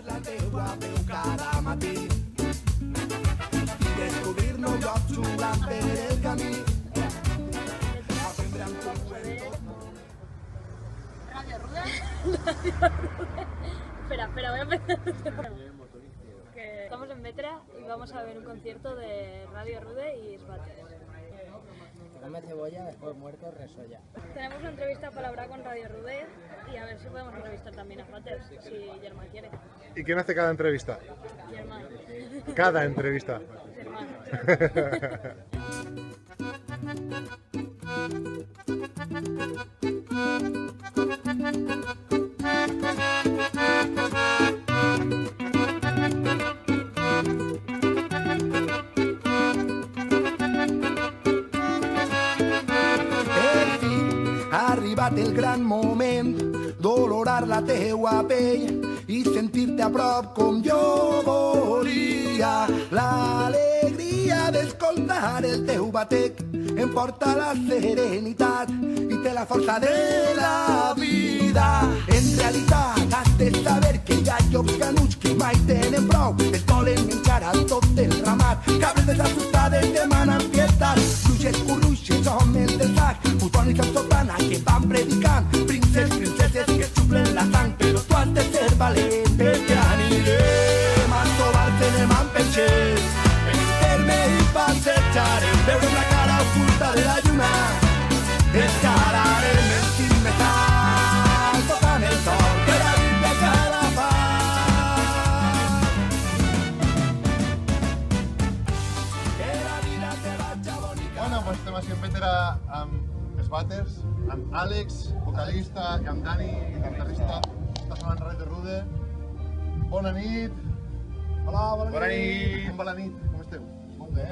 la teua veu cada matí i descobrir-nos llocs jugant per el camí. Aprendre amb tu Radio Rude. Espera, voy a empezar. Que estamos en Vetra y vamos a ver un concierto de Radio Rude y Sbatters. Come cebolla, después muerto, resolla. Tenemos una entrevista palabra con Radio Rude y a ver si podemos entrevistar también a Sbatters, si Germán quiere. ¿Y quién hace cada entrevista? Germán. Cada entrevista. Germán. Ha arribat el gran moment d'olorar la teua pell i sentir-te a prop com jo volia. L'alegria d'escoltar el teu batec em porta la serenitat i té la força de la vida. En realitat has de saber que hi ha llops canuts que mai tenen prou, es volen menjar a tot el ramat, cabres desassustades demanen pietat, bruixes, curruixes, homes de sac, putonis amb sotana que van predicant, princeses que xuclen la sang, però tu has de ser valent perquè anirem a trobar-te en el Manpenxer, per fer-me i passejarem, veurem la cara oculta de la lluna, escalarem el cim metal, tocant el sol per a dir-te cada pas. Que la vida te vaja bonica. Bueno, pues estem així en Vetra amb Sbatters, amb Àlex, vocalista, i amb Dani, guitarrista. Està sonant Radio Rude. Bona nit. Hola, bona nit. Bona nit, com esteu? Molt bé,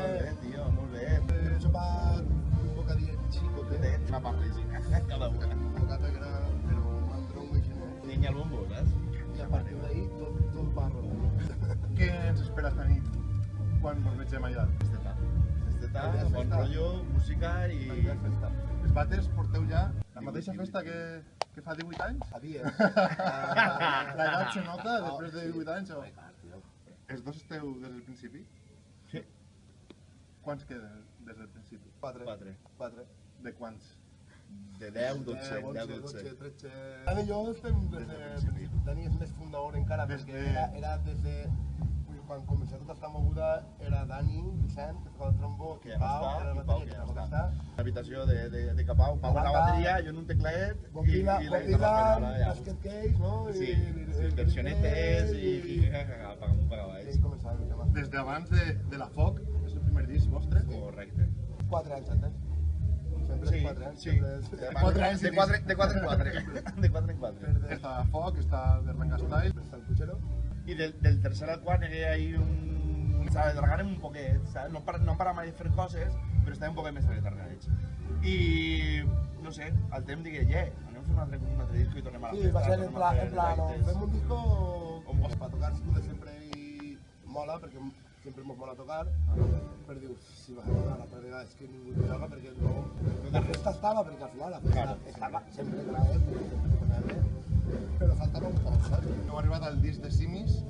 tio, molt bé. Hem sopat un bocadillo xicotet. Una parrillina, cada una. Un bocata gran, però un tronc així, no? Niña al bombo, saps? I a partir d'ahir, tot barro. Què ens espera esta nit quan ens vegem allà? Festeta, bon rotllo, música i... Sbatters porteu ja la mateixa festa que fa 18 anys? A dies. L'edat se nota després de 18 anys o...? Els dos esteu des del principi? Sí. Quants queden des del principi? 4. De quants? De 10, 12, 12, 13... Dani i jo estem des de principi. Dani és més fundador encara, perquè era des de... Quan començava tota aquesta moguda era Dani, Vicent, que tocava el trombó, que Pau, ja que era no la està, bateria, que ja tampoc no està. L'habitació de Capau, Pau en la bateria, jo en un teclaet Bob Dylan, ja. Basket Case, no? Sí, versionetes i pagava I ells. començava el tema. Des d'abans de la Foc, és el primer disc vostre? Correcte. 4 anys, entens? Sempre és 4 anys. Sí, sempre és... 4 anys de 4 en 4. De 4 en 4. Està Foc, està de Rangastyle. Està el Puigero. I del tercer al quart hi ha un... ¿sabes? Alargarem un poquet, ¿sabes? No para mai de fer coses, però estàvem un poquet més alargats. I, no sé, al temps digué, anem a fer un altre disco i tornem a la Sí, festa. va ser en plan, fem un disco Com- para tocar de sempre i mola, perquè sempre ens mola tocar, però dius, si vas a tocar la altra vegada és que ningú te toca, perquè no... La festa estava, perquè al final la festa estava sempre gravem, però faltava un poc, saps? Heu arribat al disc de Simis.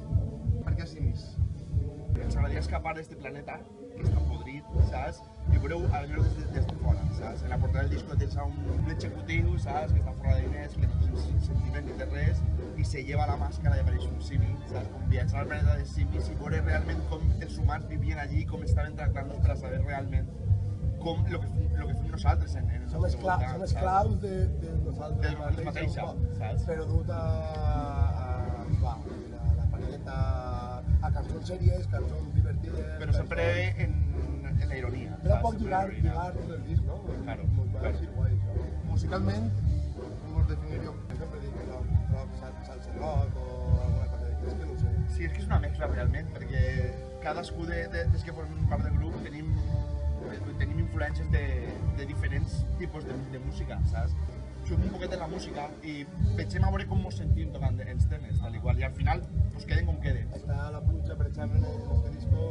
Per què Simis? Ens agradaria escapar d'este planeta, que està podrit, saps? I veureu, almenys des de fora, saps? En la portada del disco tens un executiu, saps? Que està fora de diners, que no té sentiment ni té res, i se lleva la màscara i apareix un simi, saps? Com viatjar al planeta de simis i veure realment com els humans vivien allí, com estaven tractant-nos per a saber realment com lo que fem nosaltres en el Som esclaus de nosaltres mateixa, saps? però dut a la planeta, a cançons sèries, cançons divertides... Però sempre en la ironia, Però saps? poc lligar tot el disc, no? Claro, Va ser guai, això. Musicalment, com us definiríeu? Sempre dic que rock, salsa rock o alguna cosa d'aquestes, que no ho sé. Sí, és que és una mescla realment, perquè cadascú des que formem part del grup tenim influències de diferents tipus de música, saps? Som un poquet en la música i vegem a veure com ens sentim tocant els temes, tal i qual, i al final pues queden com queden. Està la pluja, per exemple, en este disco,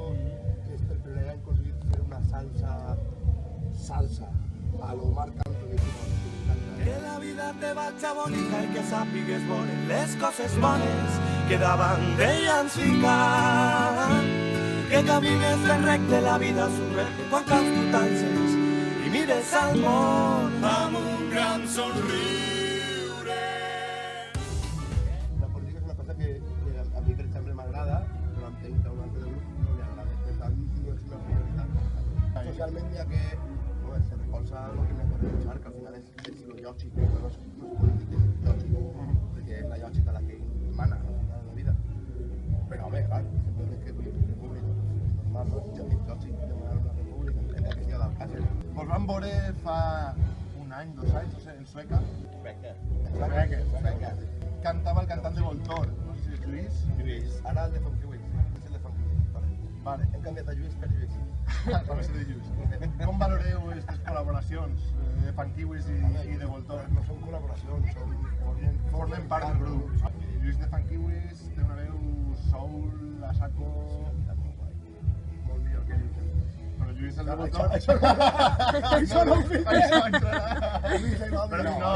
que és per primer any aconseguit fer una salsa a lo Marc Anthony. Que la vida te vaja bonica i que sàpigues veure les coses bones, que davant d'ella ens ficam, que camines ben recte, la vida és un repte quan caus tu t'alces i mires al món amb un gran somriure. La política és una cosa que a mi, per exemple, m'agrada, però entenc que a un altre grup no li agrada. Per tant, no és una prioritat. Socialment, ja que se recolza el que m'he de pensar, que al final és lo lògic, no és polític, és lògic, perquè és la lògica la que mana en la vida. Però, home, clar, sempre que vull república, normal, no? Ja és lògic demanar una república, encara que sigui d'Alcàcer. Vos vam veure fa un any, 2 anys, no sé, en Sueca. Sueca. Cantava el cantant de Voltor, no sé si és Lluís. Lluís. Ara el de Fonkiwis. És el de Fonkiwis. Vale. Hem canviat a Lluís per Lluís. També sé de Lluís. Com valoreu aquestes col·laboracions de Funkiwis i de Voltor? No són col·laboracions, Formen part del grup. Lluís de Funkiwis té una veu soul, a saco... Molt millor que Lluís. Però Lluís el de Voltor... Això no ho fica! Això entrarà... Però no,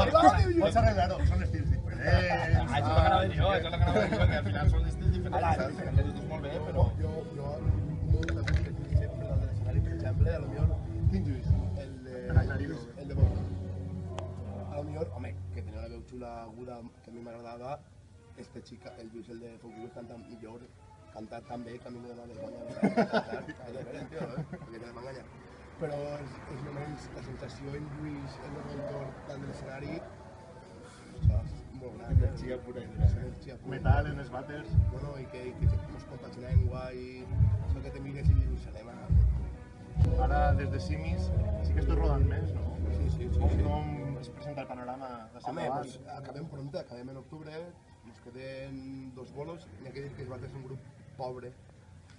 pots arreglar-ho, són estils diferents. Això és el que anava a dir jo, que al final són estils diferents. Diferents de tots molt bé, però... Jo no me gusta sempre el de l'escenari, per exemple, a lo millor... Quin Lluís? El de Voltor. A lo millor, home, que tenia la veu xula aguda que a mi m'agradava, este xica, el Lluís, el de Fonkiwis, canta millor, canta tan bé que a mi me dona vergonya. Perquè te m'enganya. Però és només la sensació en Lluís, el de Voltor, tant de l'escenari, és molt gran. Energia pura i dura. Metal en els vàters. Bueno, i que ens compaginem guai, això que te mires i dius, anem a... Ara, des de Simis, sí que esteu rodant més, no? Sí. Com es presenta el panorama de Sant Home, Davant? pues acabem pronta, acabem en octubre, nos queden 2 bolos, n'hi ha que dir que es va fer un grup pobre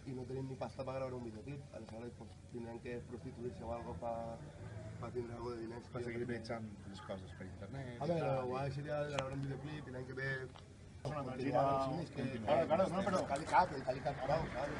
i no tenim ni pasta per gravar un videoclip, aleshores pues, tindrem que prostituir-se o algo per tindre algo de diners. Per seguir penjant les coses per internet. Home, lo guai seria gravar un videoclip i l'any que ve Una gira... Claro, no, però... El Calicat, bravo, claro.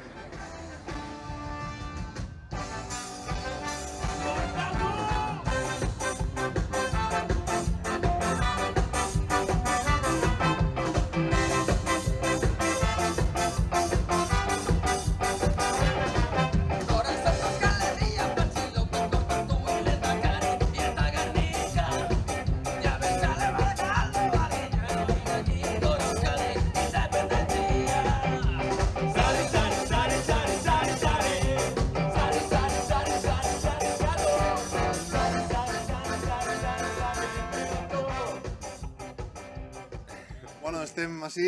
Bueno, estem així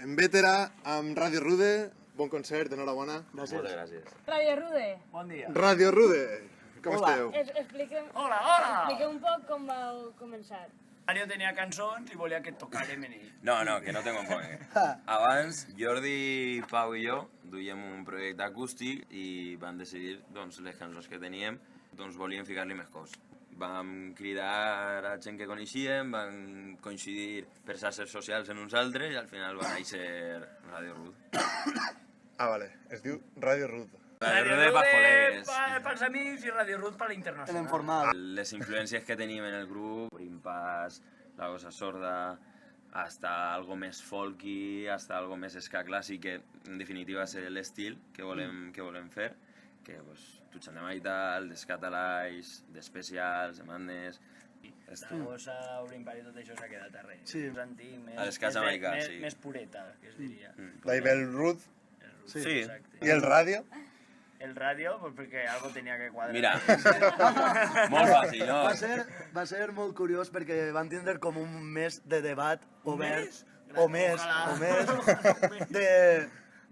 en Vétera, amb Ràdio Rude. Bon concert, enhorabona. Moltes gràcies. Radio Rude, Bon dia. Ràdio Rude, com esteu? expliquem Hola! un poc com vau començar. Mario tenia cançons i volia que tocarem en ell. No, que no tengo por qué. Abans, Jordi, Pau i jo duíem un projecte acústic i vam decidir, doncs, les cançons que teníem, doncs volíem ficar-li més cos. Vam cridar a gent que coneixíem, vam coincidir per xarxes socials en uns altres i al final va néixer Radio Rude. Vale, es diu Ràdio Rude. Radio Rude pa col·legues. Pels amics i Radio Rude per la internacional. Informal. Les influències que tenim en el grup, Primpàs, La Cosa Sorda, hasta algo més folky, hasta algo més ska clàssic, que en definitiva és l'estil que volem fer, que pues, Tutxanem i tal, d'Escatalais, d'Especials, de Mandes... Saragossa, Olimpari, tot això s'ha quedat a res. Sí. Més antic, A l'esca jamaicà, sí. Més pureta, que es diria. L'Aibel Rude. Sí. Exacte. I el ràdio? El ràdio, pues perquè algo tenia que quadrar. Mira, molt fàcil, no? Va ser molt curiós perquè van tindre com un mes de debat obert, o més,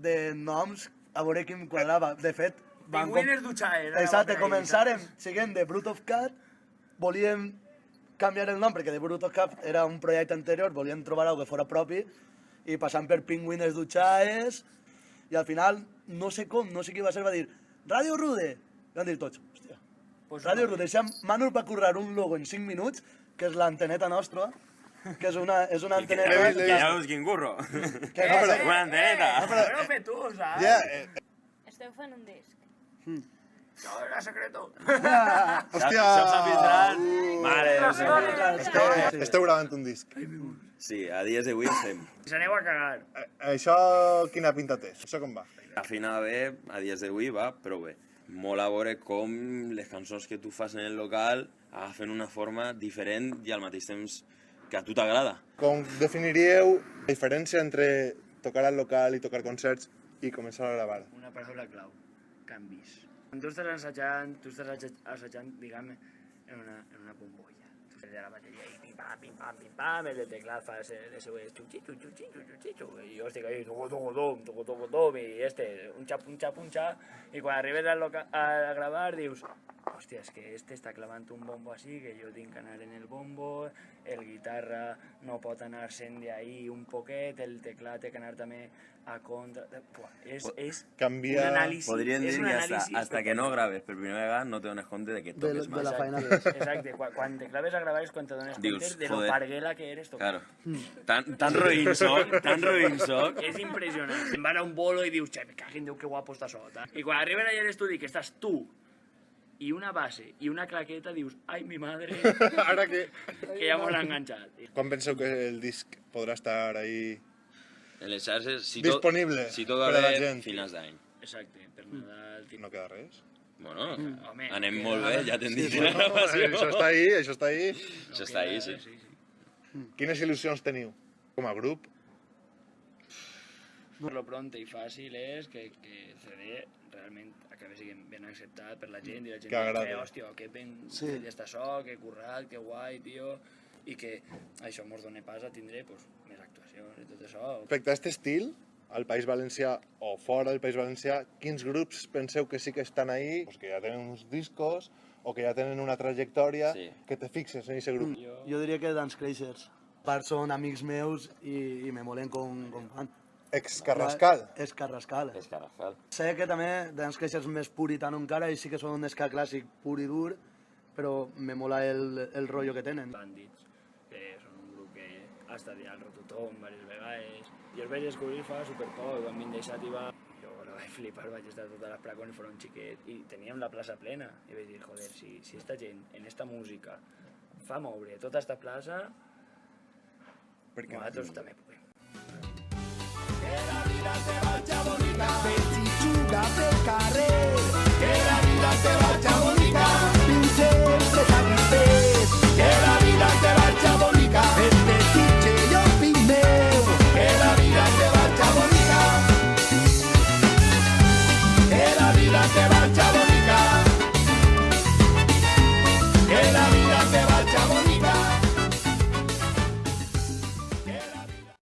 de noms, a veure quin quadrava. De fet, Pingüines dutxaes. exacte, començarem siguent de Brut of Cat, volíem canviar el nom perquè de Brut of Cat era un projecte anterior, volíem trobar alguna que fora propi, i passant per Pingüines Dutxaes, i al final, no sé qui va ser, va dir Ràdio Rude, i van dir tots, hòstia, Ràdio Rude, Manu va currar un logo en 5 minuts, que és l'anteneta nostra, que és una anteneta... Que ja veus quin curro. Una anteneta. Però fer tu, saps? Esteu fent un disc. No, era secreto. Hòstia! Això s'ha filtrat. Mare, Esteu gravant un disc. Sí, a dies d'avui estem. Se aneu a cagar. Això quina pinta té? Això com va? La feina bé, a dies d'avui va prou bé. Molt a veure com les cançons que tu fas en el local agafen una forma diferent i al mateix temps que a tu t'agrada. Com definiríeu la diferència entre tocar al local i tocar concerts i començar a gravar? Una paraula clau. Canvis. Quan tu estàs assajant, diguem, en una bombolla. Tu fes de la bateria i pim pam, el de teclat fa el seu xuchi, i jo estic ahí, toco, i punxa, i quan arribes a gravar dius, hòstia, és que este està clavant un bombo així, que jo tinc que anar en el bombo, el guitarra no pot anar-se'n d'ahí un poquet, el teclat té que anar també a contra... És Canvia... un anàlisi. Podríem dir és un que anàlisi hasta que no graves per primera vegada no te dones compte de que toques De la massa. feina que és. Exacte, quan te claves a gravar és quan te dones Dius, compte de lo joder. parguela que eres tocant. Claro. Tan roïn soc. És impressionant. Te'n vas a un bolo i dius, me cago en Déu, que guapo està sota. I quan arribes allà a l'estudi, que estàs tu, i una base, i una claqueta, dius, ai, mi madre, Ara que... que ja m'ho han enganxat. Quan penseu que el disc podrà estar ahí En les xarxes, disponible si tot va per a la bé, gent? finals d'any. Exacte, per Nadal... No queda res? Bueno, Home, anem molt bé, ja t'hem dit. Això està ahí, això està ahí. Això està ahí, sí. Quines il·lusions teniu com a grup? Lo pronte i fàcil és que CD realment acabi sent ben acceptat per la gent i la gent Que agradi. diu, hòstia, que ben fet està so, que currat, que guai, tio, i que això mos dona pas a tindre pues, més actuacions i tot això. Respecte a aquest estil, al País Valencià o fora del País Valencià, quins grups penseu que sí que estan ahí, pues que ja tenen uns discos o que ja tenen una trajectòria, que te fixes en aquest grup? Jo diria que Dance Crazers. A part són amics meus i me molen com fan. Ex-Carrascal. Ex-Carrascal. Carrascal. Sé que també Dance Crazers més puritano encara i sí que són un ska clàssic pur i dur, però me mola el rotllo que tenen. Bandits, que són un grup que ha estat ja al Rototom diverses vegades. Jo els vaig descobrir fa superpoc, quan m'han deixat i va... Jo la vaig flipar, vaig estar tota l'espera quan fos un xiquet i teníem la plaça plena. I vaig dir, joder, si esta gent en esta música fa moure tota esta plaça, nosaltres també